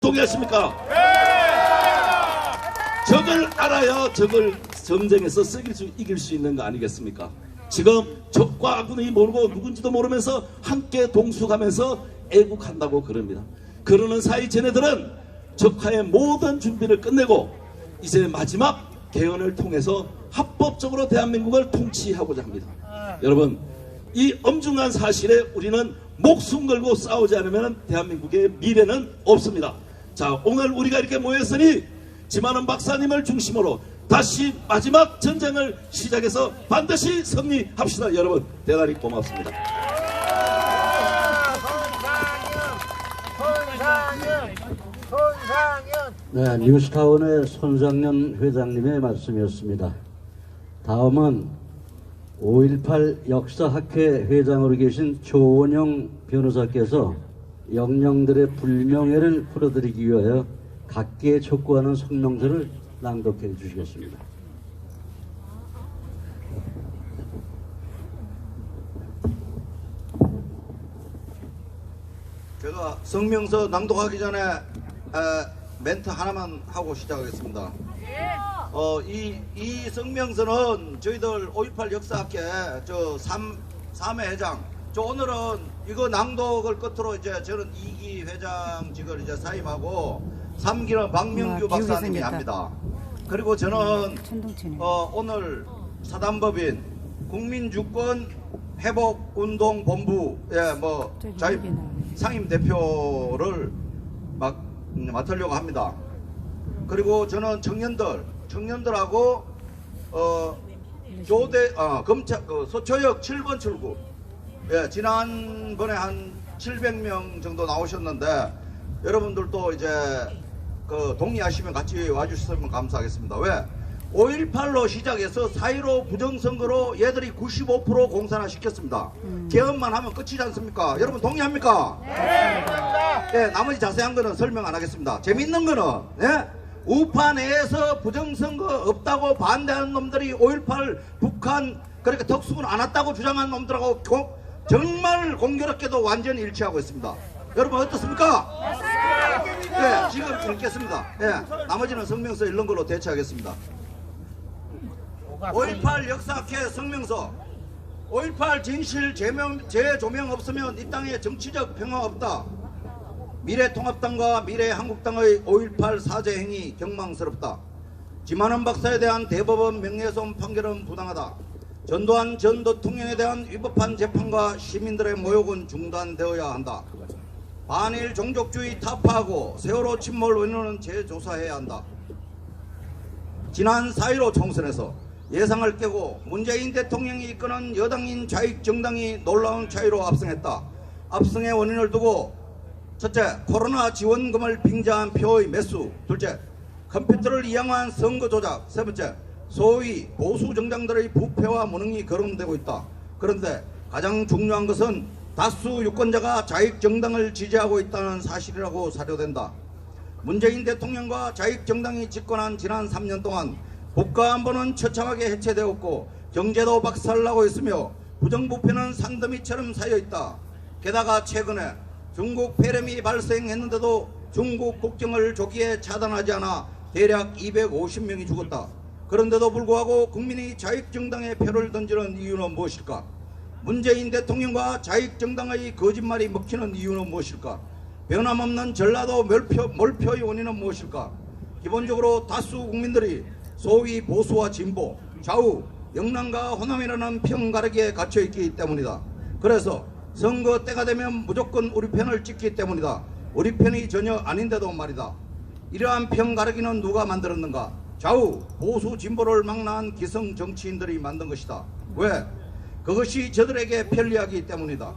동의하십니까? 적을 알아야 적을 전쟁에서 이길 수 있는 거 아니겠습니까? 지금 적과 아군이 모르고 누군지도 모르면서 함께 동수가면서 애국한다고 그럽니다. 그러는 사이 쟤네들은 적화의 모든 준비를 끝내고 이제 마지막 개헌을 통해서 합법적으로 대한민국을 통치하고자 합니다. 여러분, 이 엄중한 사실에 우리는 목숨 걸고 싸우지 않으면 대한민국의 미래는 없습니다. 자, 오늘 우리가 이렇게 모였으니 지만원 박사님을 중심으로 다시 마지막 전쟁을 시작해서 반드시 승리합시다. 여러분, 대단히 고맙습니다. 네, 뉴스타운의 손상년 회장님의 말씀이었습니다. 다음은 5.18 역사학회 회장으로 계신 조원영 변호사께서 영령들의 불명예를 풀어드리기 위하여 각계에 촉구하는 성명서를 낭독해 주시겠습니다. 제가 성명서 낭독하기 전에 멘트 하나만 하고 시작하겠습니다. 이 성명서는 저희들 5.18 역사학회 저 3회 회장, 저 오늘은 이거 낭독을 끝으로 이제 저는 2기 회장직을 이제 사임하고 3기는 박명규 박사님이 합니다. 그리고 저는 오늘 사단법인 국민주권 회복운동본부의 상임 대표를 맡으려고 합니다. 그리고 저는 청년들하고 검찰 소초역 7번 출구, 지난번에 한 700명 정도 나오셨는데 여러분들도 이제 동의하시면 같이 와주셨으면 감사하겠습니다. 왜? 5.18로 시작해서 4.15 부정선거로 얘들이 95% 공산화 시켰습니다. 개헌만 하면 끝이지 않습니까? 여러분 동의합니까? 네, 나머지 자세한 거는 설명 안 하겠습니다. 재밌는 거는 우파 내에서 부정선거 없다고 반대하는 놈들이 5.18 북한 그러니까 덕수군 안 왔다고 주장하는 놈들하고 정말 공교롭게도 완전히 일치하고 있습니다. 여러분 어떻습니까? 네, 지금 읽겠습니다. 나머지는 성명서 읽는 걸로 대체하겠습니다. 5.18 역사학회 성명서. 5.18 진실 재조명 없으면 이 땅에 정치적 평화 없다. 미래통합당과 미래한국당의 5.18 사죄 행위 경망스럽다. 지만원 박사에 대한 대법원 명예훼손 판결은 부당하다. 전두환 전 대통령에 대한 위법한 재판과 시민들의 모욕은 중단되어야 한다. 반일 종족주의 타파하고 세월호 침몰 원인은 재조사해야 한다. 지난 4.15 총선에서 예상을 깨고 문재인 대통령이 이끄는 여당인 좌익정당이 놀라운 차이로 압승했다. 압승의 원인을 두고 첫째, 코로나 지원금을 빙자한 표의 매수. 둘째, 컴퓨터를 이용한 선거 조작. 세 번째, 소위 보수 정당들의 부패와 무능이 거론되고 있다. 그런데 가장 중요한 것은 다수 유권자가 좌익정당을 지지하고 있다는 사실이라고 사료된다. 문재인 대통령과 좌익정당이 집권한 지난 3년 동안 국가안보는 처참하게 해체되었고 경제도 박살나고 있으며 부정부패는 산더미처럼 쌓여있다. 게다가 최근에 중국 폐렴이 발생했는데도 중국 국경을 조기에 차단하지 않아 대략 250명이 죽었다. 그런데도 불구하고 국민이 좌익정당에 표를 던지는 이유는 무엇일까? 문재인 대통령과 좌익정당의 거짓말이 먹히는 이유는 무엇일까? 변함없는 전라도 몰표의 원인은 무엇일까? 기본적으로 다수 국민들이 소위 보수와 진보, 좌우, 영남과 호남이라는 편가르기에 갇혀있기 때문이다. 그래서 선거 때가 되면 무조건 우리 편을 찍기 때문이다. 우리 편이 전혀 아닌데도 말이다. 이러한 편가르기는 누가 만들었는가? 좌우, 보수, 진보를 망라한 기성 정치인들이 만든 것이다. 왜? 그것이 저들에게 편리하기 때문이다.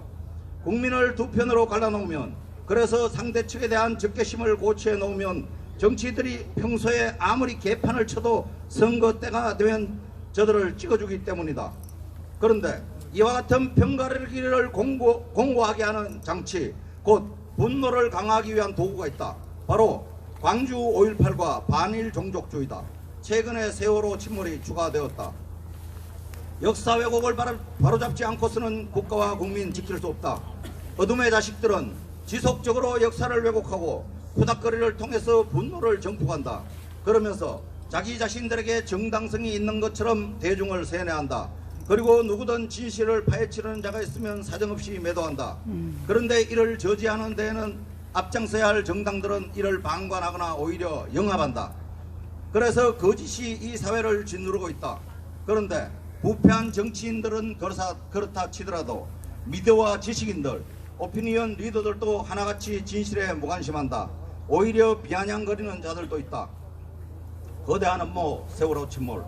국민을 두 편으로 갈라놓으면, 그래서 상대 측에 대한 적개심을 고취해 놓으면 정치인들이 평소에 아무리 개판을 쳐도 선거 때가 되면 저들을 찍어주기 때문이다. 그런데 이와 같은 편가르기를 공고하게 하는 장치, 곧 분노를 강화하기 위한 도구가 있다. 바로 광주 5.18과 반일 종족주의다. 최근에 세월호 침몰이 추가되었다. 역사 왜곡을 바로잡지 않고서는 국가와 국민 지킬 수 없다. 어둠의 자식들은 지속적으로 역사를 왜곡하고 후닥거리를 통해서 분노를 정폭한다. 그러면서 자기 자신들에게 정당성이 있는 것처럼 대중을 세뇌한다. 그리고 누구든 진실을 파헤치려는 자가 있으면 사정없이 매도한다. 그런데 이를 저지하는 데에는 앞장서야 할 정당들은 이를 방관하거나 오히려 영합한다. 그래서 거짓이 이 사회를 짓누르고 있다. 그런데 부패한 정치인들은 그렇다 치더라도 미디어와 지식인들, 오피니언 리더들도 하나같이 진실에 무관심한다. 오히려 비아냥거리는 자들도 있다. 거대한 음모 세월호 침몰,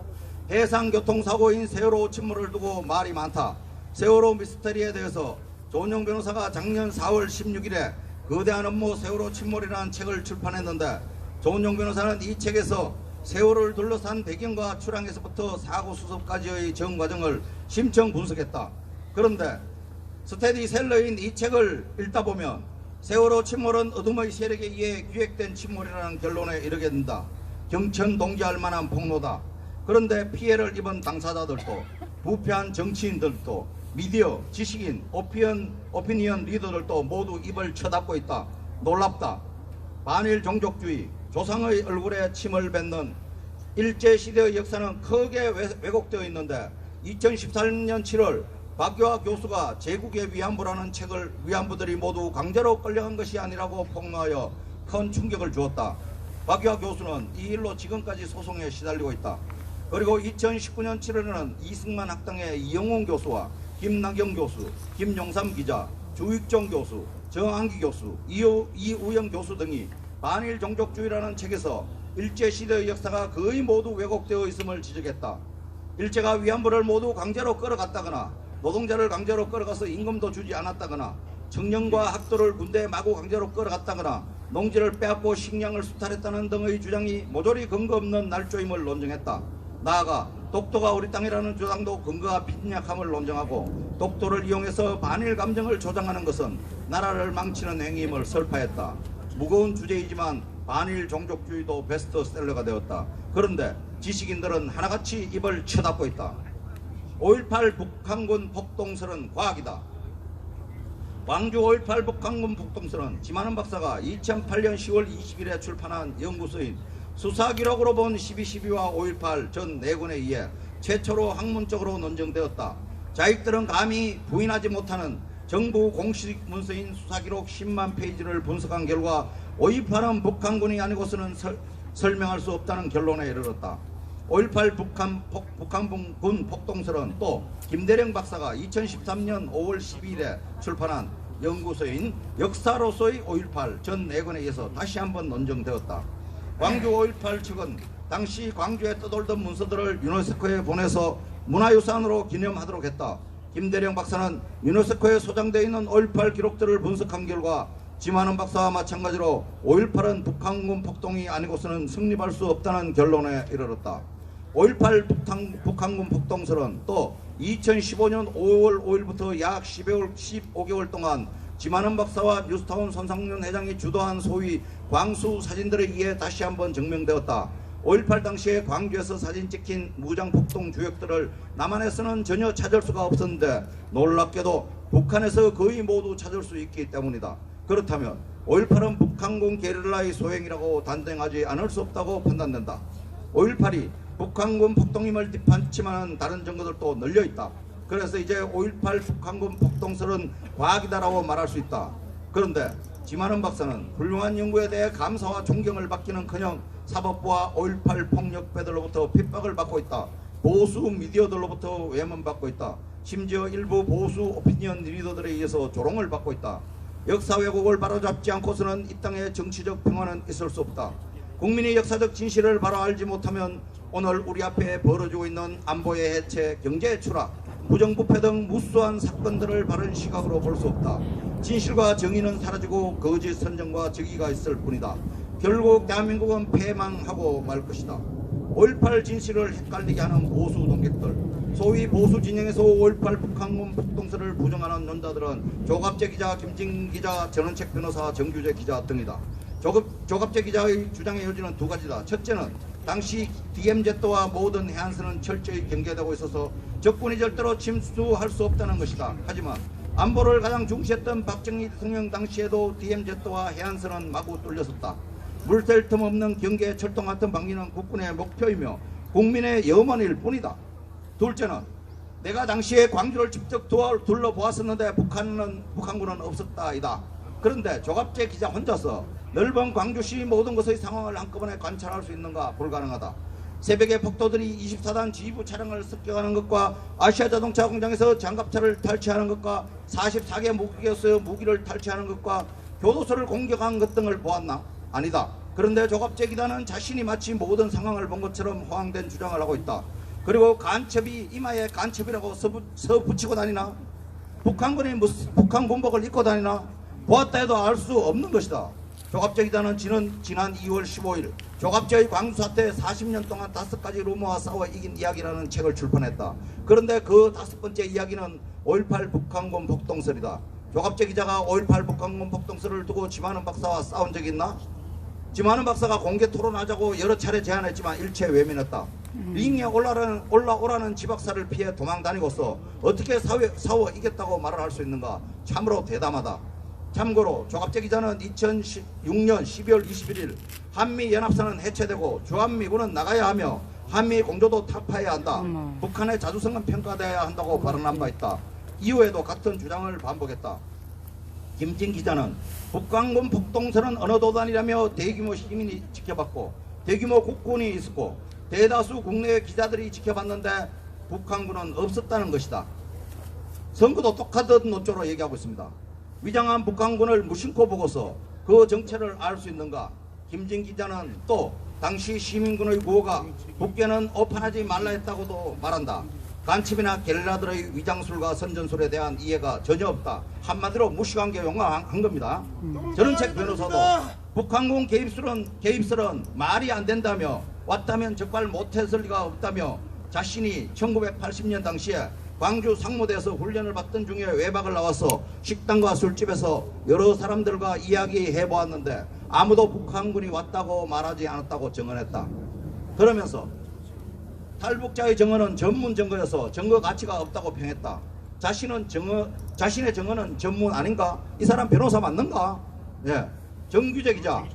해상교통사고인 세월호 침몰을 두고 말이 많다. 세월호 미스터리에 대해서 조은영 변호사가 작년 4월 16일에 거대한 음모 세월호 침몰이라는 책을 출판했는데, 조은영 변호사는 이 책에서 세월호를 둘러싼 배경과 출항에서부터 사고 수습까지의 전 과정을 심층 분석했다. 그런데 스테디셀러인 이 책을 읽다 보면 세월호 침몰은 어둠의 세력에 의해 기획된 침몰이라는 결론에 이르게 된다. 경천 동지할 만한 폭로다. 그런데 피해를 입은 당사자들도, 부패한 정치인들도, 미디어, 지식인, 오피니언 리더들도 모두 입을 쳐닫고 있다. 놀랍다. 반일 종족주의, 조상의 얼굴에 침을 뱉는 일제시대의 역사는 크게 왜곡되어 있는데, 2013년 7월 박교화 교수가 제국의 위안부라는 책을 위안부들이 모두 강제로 끌려간 것이 아니라고 폭로하여 큰 충격을 주었다. 박교화 교수는 이 일로 지금까지 소송에 시달리고 있다. 그리고 2019년 7월에는 이승만 학당의 이영훈 교수와 김나경 교수, 김용삼 기자, 주익종 교수, 정한기 교수, 이우영 교수 등이 반일 종족주의라는 책에서 일제시대의 역사가 거의 모두 왜곡되어 있음을 지적했다. 일제가 위안부를 모두 강제로 끌어갔다거나, 노동자를 강제로 끌어가서 임금도 주지 않았다거나, 청년과 학도를 군대에 마구 강제로 끌어갔다거나, 농지를 빼앗고 식량을 수탈했다는 등의 주장이 모조리 근거 없는 날조임을 논증했다. 나아가 독도가 우리 땅이라는 주장도 근거가 빈약함을 논증하고, 독도를 이용해서 반일 감정을 조장하는 것은 나라를 망치는 행위임을 설파했다. 무거운 주제이지만 반일 종족주의도 베스트셀러가 되었다. 그런데 지식인들은 하나같이 입을 쳐닫고 있다. 5.18 북한군 폭동설은 과학이다. 광주 5.18 북한군 폭동설은 지만은 박사가 2008년 10월 20일에 출판한 연구서인 수사기록으로 본 12.12와 5.18 전 내군에 의해 최초로 학문적으로 논증되었다. 자익들은 감히 부인하지 못하는 정부 공식 문서인 수사기록 10만 페이지를 분석한 결과 5.18은 북한군이 아니고서는 설명할 수 없다는 결론에 이르렀다. 5.18 북한군 폭동설은 또 김대령 박사가 2013년 5월 12일에 출판한 연구서인 역사로서의 5.18 전 내군에 의해서 다시 한번 논증되었다. 광주 5.18 측은 당시 광주에 떠돌던 문서들을 유네스코에 보내서 문화유산으로 기념하도록 했다. 김대령 박사는 유네스코에 소장되어 있는 5.18 기록들을 분석한 결과 지만은 박사와 마찬가지로 5.18은 북한군 폭동이 아니고서는 성립할 수 없다는 결론에 이르렀다. 5.18 북한군 폭동설은 또 2015년 5월 5일부터 약 15개월 동안 지만은 박사와 뉴스타운 손상년 회장이 주도한 소위 광수 사진들에 의해 다시 한번 증명되었다. 5.18 당시에 광주에서 사진 찍힌 무장폭동 주역들을 남한에서는 전혀 찾을 수가 없었는데, 놀랍게도 북한에서 거의 모두 찾을 수 있기 때문이다. 그렇다면 5.18은 북한군 게릴라의 소행이라고 단정하지 않을 수 없다고 판단된다. 5.18이 북한군 폭동임을 뒷받침하는 다른 증거들도 널려있다. 그래서 이제 5.18 북한군 폭동설은 과학이다라고 말할 수 있다. 그런데 지만은 박사는 훌륭한 연구에 대해 감사와 존경을 받기는커녕 사법부와 5.18 폭력배들로부터 핍박을 받고 있다. 보수 미디어들로부터 외면받고 있다. 심지어 일부 보수 오피니언 리더들에 의해서 조롱을 받고 있다. 역사 왜곡을 바로잡지 않고서는 이 땅의 정치적 평화는 있을 수 없다. 국민이 역사적 진실을 바로 알지 못하면 오늘 우리 앞에 벌어지고 있는 안보의 해체, 경제의 추락, 부정부패 등 무수한 사건들을 바른 시각으로 볼 수 없다. 진실과 정의는 사라지고 거짓 선정과 적의가 있을 뿐이다. 결국 대한민국은 패망하고 말 것이다. 5.18 진실을 헷갈리게 하는 보수 동객들, 소위 보수 진영에서 5.18 북한군 폭동설을 부정하는 논자들은 조갑재 기자, 김진 기자, 전원책 변호사, 정규재 기자 등이다. 조갑재 기자의 주장의 요지는 두 가지다. 첫째는 당시 DMZ와 모든 해안선은 철저히 경계되고 있어서 적군이 절대로 침수할 수 없다는 것이다. 하지만 안보를 가장 중시했던 박정희 대통령 당시에도 DMZ와 해안선은 마구 뚫렸었다. 물샐 틈 없는 경계 철통 같은 방위는 국군의 목표이며 국민의 염원일 뿐이다. 둘째는 내가 당시에 광주를 직접 둘러보았었는데 북한군은 없었다이다. 그런데 조갑재 기자 혼자서 넓은 광주시 모든 곳의 상황을 한꺼번에 관찰할 수 있는가? 불가능하다. 새벽에 폭도들이 24단 지휘부 차량을 습격하는 것과 아시아자동차 공장에서 장갑차를 탈취하는 것과 44개 무기에서 무기를 탈취하는 것과 교도소를 공격한 것 등을 보았나? 아니다. 그런데 조갑재 기자는 자신이 마치 모든 상황을 본 것처럼 허황된 주장을 하고 있다. 그리고 간첩이 이마에 간첩이라고 붙이고 다니나? 북한군이 북한 군복을 입고 다니나? 보았다 해도 알 수 없는 것이다. 조갑재 기자는 지난 2월 15일 조갑재의 광주 사태 40년 동안 5가지 루머와 싸워 이긴 이야기라는 책을 출판했다. 그런데 그 5번째 이야기는 5.18 북한군 폭동설이다. 조갑재 기자가 5.18 북한군 폭동설을 두고 지만은 박사와 싸운 적이 있나? 지만은 박사가 공개 토론하자고 여러 차례 제안했지만 일체 외면했다. 링에 올라오라는 지박사를 피해 도망다니고서 어떻게 싸워 이겼다고 말을 할 수 있는가? 참으로 대담하다. 참고로 조갑재 기자는 2006년 12월 21일 한미연합선은 해체되고 주한미군은 나가야 하며 한미 공조도 타파해야 한다. 북한의 자주성은 평가돼야 한다고 발언한 바 있다. 이후에도 같은 주장을 반복했다. 김진 기자는 북한군 폭동설은 어느 도단이라며 대규모 시민이 지켜봤고 대규모 국군이 있었고 대다수 국내외 기자들이 지켜봤는데 북한군은 없었다는 것이다. 선거도 똑같은 논조로 얘기하고 있습니다. 위장한 북한군을 무심코 보고서 그 정체를 알 수 있는가? 김진 기자는 또 당시 시민군의 구호가 북괴는 오판하지 말라 했다고도 말한다. 간첩이나 게릴라들의 위장술과 선전술에 대한 이해가 전혀 없다. 한마디로 무식한 게 용감한 겁니다. 전원책 변호사도 북한군 개입설은 말이 안 된다며 왔다면 적발 못했을 리가 없다며 자신이 1980년 당시에 광주 상무대에서 훈련을 받던 중에 외박을 나와서 식당과 술집에서 여러 사람들과 이야기해 보았는데 아무도 북한군이 왔다고 말하지 않았다고 증언했다. 그러면서 탈북자의 증언은 전문 증거여서 증거 가치가 없다고 평했다. 자신의 증언은 전문 아닌가? 이 사람 변호사 맞는가? 예. 정규재 기자,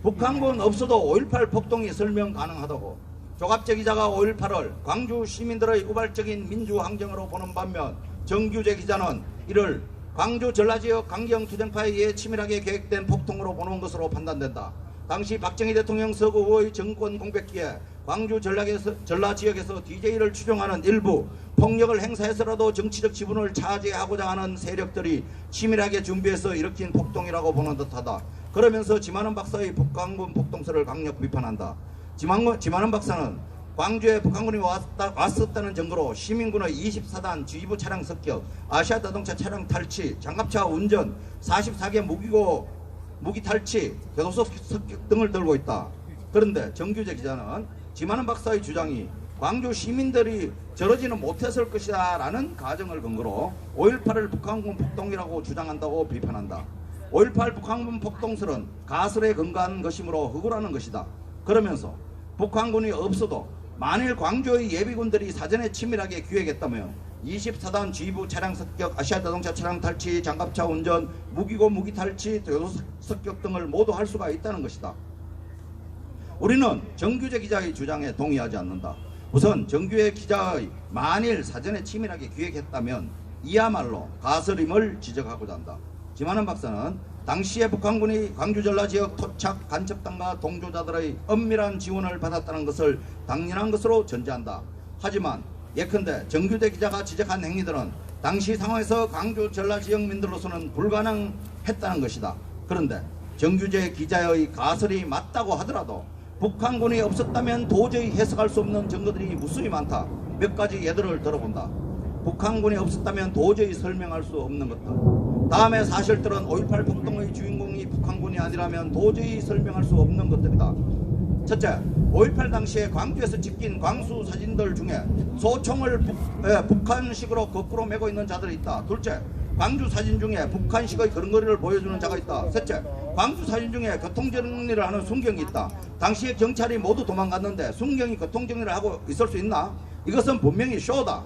북한군 없어도 5.18 폭동이 설명 가능하다고. 조갑재 기자가 5.18을 광주 시민들의 우발적인 민주항쟁으로 보는 반면 정규재 기자는 이를 광주 전라지역 강경투쟁파에 의해 치밀하게 계획된 폭동으로 보는 것으로 판단된다. 당시 박정희 대통령 서거 후의 정권 공백기에 광주 전라지역에서 DJ를 추종하는 일부 폭력을 행사해서라도 정치적 지분을 차지하고자 하는 세력들이 치밀하게 준비해서 일으킨 폭동이라고 보는 듯하다. 그러면서 지만은 박사의 북한군 폭동설을 강력 비판한다. 지만은 박사는 광주에 북한군이 왔었다는 증거로 시민군의 24단 지휘부 차량 습격, 아시아자동차 차량 탈취, 장갑차 운전, 44개 무기 탈취, 교도소 습격 등을 들고 있다. 그런데 정규재 기자는 지만은 박사의 주장이 광주 시민들이 저러지는 못했을 것이다 라는 가정을 근거로 5.18을 북한군 폭동이라고 주장한다고 비판한다. 5.18 북한군 폭동설은 가설에 근거한 것이므로 허구라는 것이다. 그러면서 북한군이 없어도 만일 광주의 예비군들이 사전에 치밀하게 기획했다며 24단 지휘부 차량 습격, 아시아자동차 차량 탈취, 장갑차 운전, 무기 탈취, 교도소 습격 등을 모두 할 수가 있다는 것이다. 우리는 정규재 기자의 주장에 동의하지 않는다. 우선 정규재 기자의 만일 사전에 치밀하게 기획했다면 이야말로 가설임을 지적하고자 한다. 지만은 박사는 당시에 북한군이 광주 전라지역 토착 간첩단과 동조자들의 엄밀한 지원을 받았다는 것을 당연한 것으로 전제한다. 하지만 예컨대 정규재 기자가 지적한 행위들은 당시 상황에서 광주 전라지역민들로서는 불가능했다는 것이다. 그런데 정규재 기자의 가설이 맞다고 하더라도 북한군이 없었다면 도저히 해석할 수 없는 증거들이 무수히 많다. 몇 가지 예들을 들어본다. 북한군이 없었다면 도저히 설명할 수 없는 것들. 다음의 사실들은 5.18 폭동의 주인공이 북한군이 아니라면 도저히 설명할 수 없는 것들이다. 첫째, 5.18 당시에 광주에서 찍힌 광수 사진들 중에 소총을 북한식으로 거꾸로 메고 있는 자들이 있다. 둘째, 광주 사진 중에 북한식의 걸음걸이를 보여주는 자가 있다. 셋째, 광주 사진 중에 교통정리를 하는 순경이 있다. 당시에 경찰이 모두 도망갔는데 순경이 교통정리를 하고 있을 수 있나? 이것은 분명히 쇼다.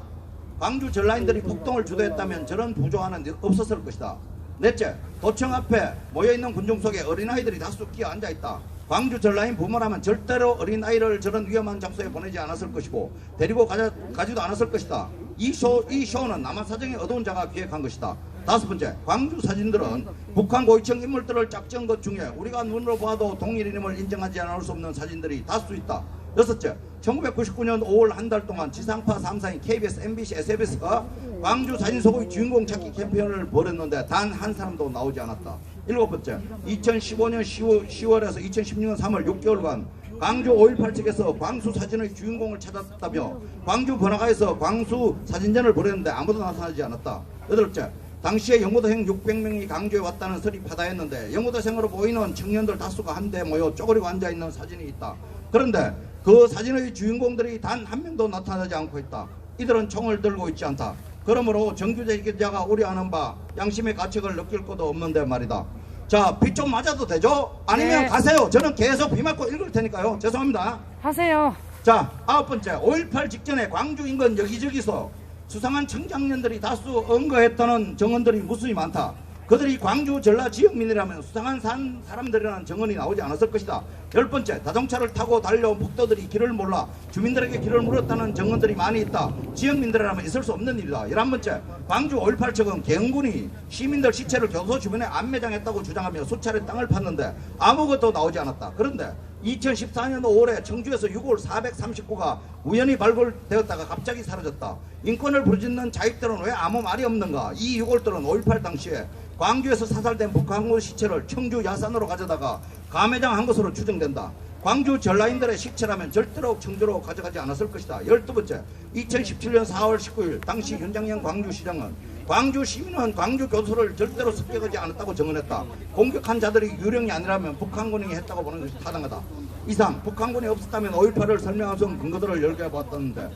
광주 전라인들이 폭동을 주도했다면 저런 부조화는 없었을 것이다. 넷째, 도청 앞에 모여있는 군중 속에 어린아이들이 다수 끼어 앉아있다. 광주 전라인 부모라면 절대로 어린아이를 저런 위험한 장소에 보내지 않았을 것이고 데리고 가지도 않았을 것이다. 이 쇼는 남한사정의 어두운 자가 기획한 것이다. 다섯 번째, 광주 사진들은 북한 고위층 인물들을 짝지은 것 중에 우리가 눈으로 봐도 동일인임을 인정하지 않을 수 없는 사진들이 다수 있다. 여섯째, 1999년 5월 한 달 동안 지상파 3사인 KBS, MBC, SBS가 광주 사진 속의 주인공 찾기 캠페인을 벌였는데 단 한 사람도 나오지 않았다. 일곱 번째, 2015년 10월에서 2016년 3월 6개월간 광주 5.18 측에서 광수 사진의 주인공을 찾았다며 광주 번화가에서 광수 사진전을 벌였는데 아무도 나타나지 않았다. 여덟째, 당시에 영무도생 600명이 강주에 왔다는 설이 파다했는데 영무도생으로 보이는 청년들 다수가 한데 모여 쪼그리고 앉아있는 사진이 있다. 그런데 그 사진의 주인공들이 단 한 명도 나타나지 않고 있다. 이들은 총을 들고 있지 않다. 그러므로 정규재 기자가 우려하는 바 양심의 가책을 느낄 것도 없는데 말이다. 자, 비 좀 맞아도 되죠? 아니면 네. 가세요. 저는 계속 비 맞고 읽을 테니까요. 죄송합니다. 하세요. 자, 아홉 번째, 5.18 직전에 광주 인근 여기저기서 수상한 청장년들이 다수 언거했다는 정언들이 무수히 많다. 그들이 광주 전라 지역민이라면 수상한 사람들이라는 정언이 나오지 않았을 것이다. 열 번째, 자동차를 타고 달려온 폭도들이 길을 몰라 주민들에게 길을 물었다는 정언들이 많이 있다. 지역민들이라면 있을 수 없는 일이다. 11번째, 광주 5.18 측은 개헌군이 시민들 시체를 교도소 주변에 안매장했다고 주장하며 수차례 땅을 팠는데 아무것도 나오지 않았다. 그런데 2014년 5월에 청주에서 6월 439가 우연히 발굴되었다가 갑자기 사라졌다. 인권을 부르짖는 자익들은 왜 아무 말이 없는가? 이 6월들은 5.18 당시에 광주에서 사살된 북한군 시체를 청주 야산으로 가져다가 감매장한 것으로 추정된다. 광주 전라인들의 시체라면 절대로 청주로 가져가지 않았을 것이다. 12번째, 2017년 4월 19일 당시 윤장현 광주시장은 광주 시민은 광주 교도소를 절대로 습격하지 않았다고 정언했다. 공격한 자들이 유령이 아니라면 북한군이 했다고 보는 것이 타당하다. 이상 북한군이 없었다면 5.18을 설명하는 근거들을 열거해봤었는데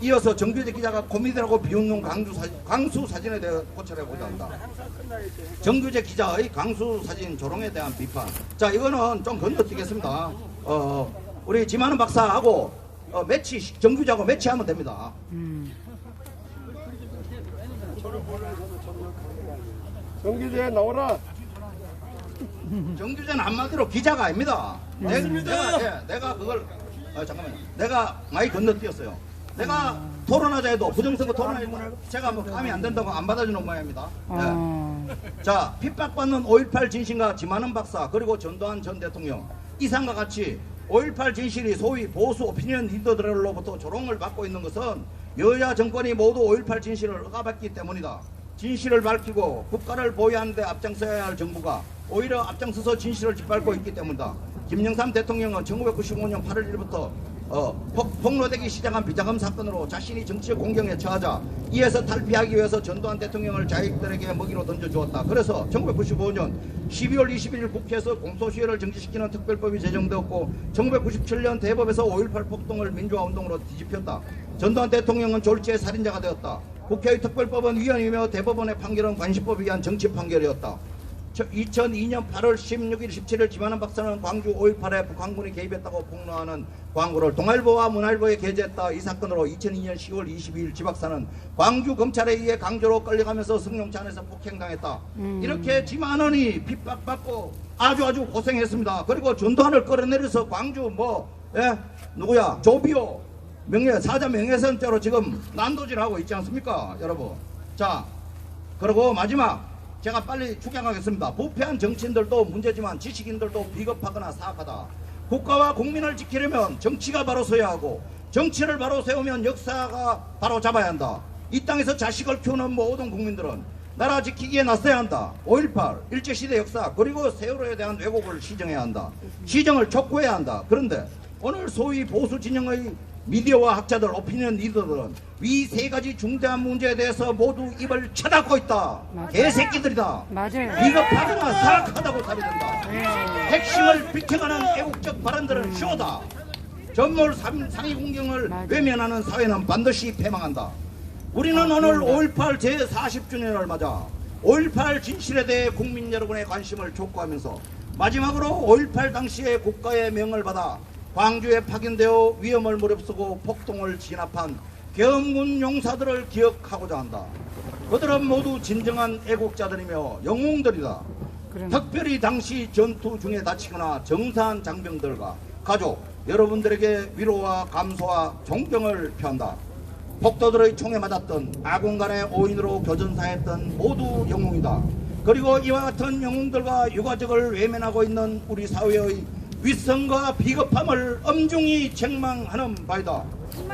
이어서 정규재 기자가 코미디라고 비웃는 광수 사진에 대해 고찰해보자 한다. 정규재 기자의 광수 사진 조롱에 대한 비판. 자, 이거는 좀 건너뛰겠습니다. 우리 지만은 박사하고 매치, 정규자하고 매치하면 됩니다. 정규재 나오라. 정규재는 한마디로 기자가 아닙니다. 내가 그걸 잠깐만요. 내가 많이 건너뛰었어요. 내가 토론하자 해도 부정선거 토론하면 제가 뭐 감이 안 된다고 안 받아주는 모양입니다. 자, 핍박받는 5.18 진실과 지만은 박사 그리고 전두환 전 대통령 이상과 같이 5.18 진실이 소위 보수 오피니언 리더들로부터 조롱을 받고 있는 것은 여야 정권이 모두 5.18 진실을 억압했기 때문이다. 진실을 밝히고 국가를 보호하는 데 앞장서야 할 정부가 오히려 앞장서서 진실을 짓밟고 있기 때문이다. 김영삼 대통령은 1995년 8월 1일부터 폭로되기 시작한 비자금 사건으로 자신이 정치적 공경에 처하자 이에서 탈피하기 위해서 전두환 대통령을 자익들에게 먹이로 던져주었다. 그래서 1995년 12월 21일 국회에서 공소시효를 정지시키는 특별법이 제정되었고 1997년 대법에서 5.18 폭동을 민주화운동으로 뒤집혔다. 전두환 대통령은 졸지의 살인자가 되었다. 국회의 특별법은 위헌이며 대법원의 판결은 관시법에 의한 정치 판결이었다. 2002년 8월 16일 17일 지만은 박사는 광주 5.18에 북한군이 개입했다고 폭로하는 광고를 동아일보와 문화일보에 게재했다. 이 사건으로 2002년 10월 22일 지박사는 광주 검찰에 의해 강제로 끌려가면서 승용차 안에서 폭행당했다. 이렇게 지만은이 핍박받고 아주 고생했습니다. 그리고 전두환을 끌어내려서 광주 누구야 조비오 사자 명예훼손죄로 지금 난도질하고 있지 않습니까, 여러분? 자, 그리고 마지막 제가 빨리 축약하겠습니다. 부패한 정치인들도 문제지만 지식인들도 비겁하거나 사악하다. 국가와 국민을 지키려면 정치가 바로 서야 하고 정치를 바로 세우면 역사가 바로 잡아야 한다. 이 땅에서 자식을 키우는 모든 국민들은 나라 지키기에 나서야 한다. 5.18 일제시대 역사 그리고 세월호에 대한 왜곡을 시정해야 한다. 시정을 촉구해야 한다. 그런데 오늘 소위 보수 진영의 미디어와 학자들, 오피니언 리더들은 이 세 가지 중대한 문제에 대해서 모두 입을 쳐닫고 있다. 맞아요. 개새끼들이다. 맞아요. 비겁하거나 사악하다고 답이된다. 핵심을 비켜가는 애국적 발언들은 쇼다. 전몰 상위 공경을 외면하는 사회는 반드시 패망한다. 우리는 오늘 5.18 제40주년을 맞아 5.18 진실에 대해 국민 여러분의 관심을 촉구하면서 마지막으로 5.18 당시의 국가의 명을 받아 광주에 파견되어 위험을 무릅쓰고 폭동을 진압한 계엄군 용사들을 기억하고자 한다. 그들은 모두 진정한 애국자들이며 영웅들이다. 특별히 당시 전투 중에 다치거나 정사한 장병들과 가족, 여러분들에게 위로와 감사와 존경을 표한다. 폭도들의 총에 맞았던 아군 간의 오인으로 교전사했던 모두 영웅이다. 그리고 이와 같은 영웅들과 유가족을 외면하고 있는 우리 사회의 윗성과 비겁함을 엄중히 책망하는 바이다.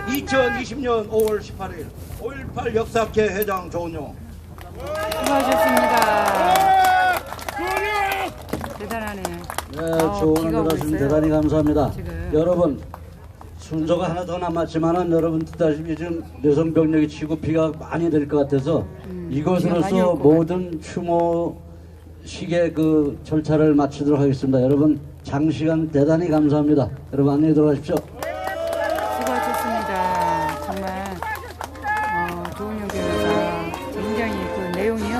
2020년 5월 18일 5.18 역사학회 회장 조은용. 수고하셨습니다. 대단하네. 네, 조언을 들었습니다. 대단히 감사합니다. 지금. 여러분, 순서가 하나 더 남았지만은 여러분 듣다시피 지금 여성 병력이 치고 비가 많이 될 것 같아서 비가 많이 이것으로서 올것 모든 추모식의 그 절차를 마치도록 하겠습니다. 여러분 장시간 대단히 감사합니다. 여러분 안녕히 들어가십시오. 수고하셨습니다. 정말 조은영 변호사 굉장히 그 내용이요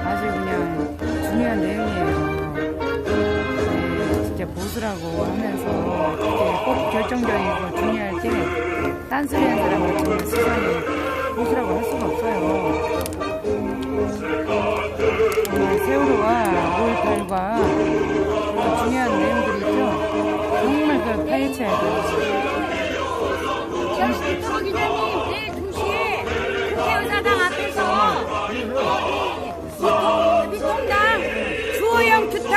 아주 그냥 중요한 내용이에요. 네, 진짜 보수라고 하면서 이렇게 꼭 결정적이고 중요할 때 딴소리한 사람은 정말 세상에 보수라고 할 수가 없어요. 정말 세월호와 5.18과 그런 중요한 내용들이 있죠. 정말 그 파헤쳐야 돼요. 조 기자님 내일 2시에 국회의사당 앞에서 비통당 주호영 규탄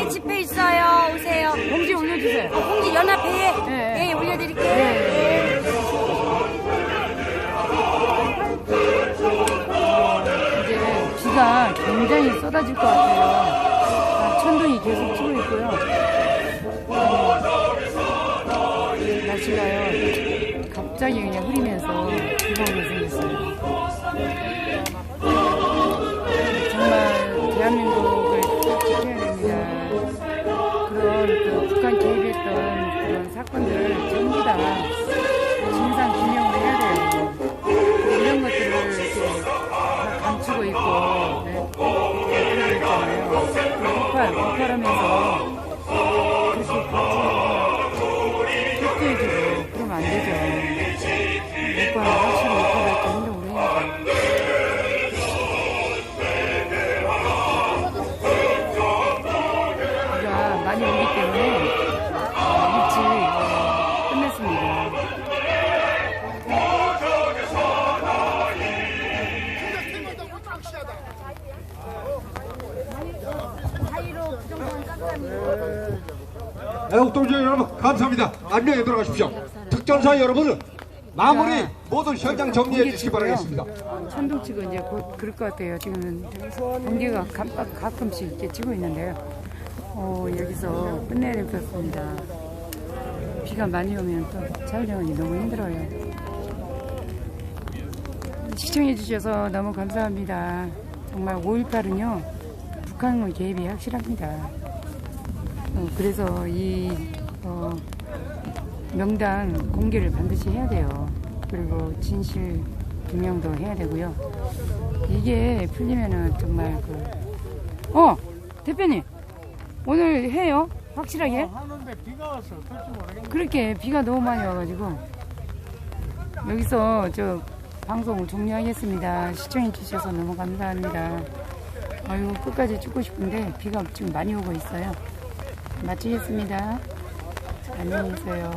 집회 있어요. 오세요. 공지 올려주세요. 공지 연합회에 네. 올려드릴게요. 네. 이제 비가 굉장히 쏟아질 것 같아요. 천둥이 계속 치고 있고요. 날씨가요 갑자기 그냥 흐리면서 비가 오게 생겼어요. 정말 대한민국을 지켜야 됩니다. 그런 그 북한 개입했던 그런 사건들 전부 다 진상 규명을 해야 돼요. 이런 것들을 이렇게 다 감추고 있고, 네, 그러고 있잖아요. 폭발하면서 그렇게 협조해주고 그러면 안 되죠. 오빠는 확실히 오빠를 좀 행동을 해야죠. 비가 많이 오기 때문에 일찍 끝냈습니다. 애국동지 여러분 감사합니다. 안녕히 돌아가십시오. 특전사 여러분은 마무리 모두 현장 정리해 주시기 바라겠습니다. 천둥 치고 이제 곧 그럴 것 같아요. 지금은 번개가 가끔씩 이렇게 치고 있는데요. 여기서 끝내야 될 것 같습니다. 비가 많이 오면 또 촬영이 너무 힘들어요. 시청해 주셔서 너무 감사합니다. 정말 5.18은요 북한의 개입이 확실합니다. 그래서 이 명단 공개를 반드시 해야 돼요. 그리고 진실 규명도 해야 되고요. 이게 풀리면은 정말 대표님 오늘 해요? 확실하게? 하는데 비가 와서 그렇지 모르겠네. 그렇게 비가 너무 많이 와가지고 여기서 저 방송을 종료하겠습니다. 시청해 주셔서 너무 감사합니다. 아유 끝까지 찍고 싶은데 비가 지금 많이 오고 있어요. 마치겠습니다. 안녕히 계세요.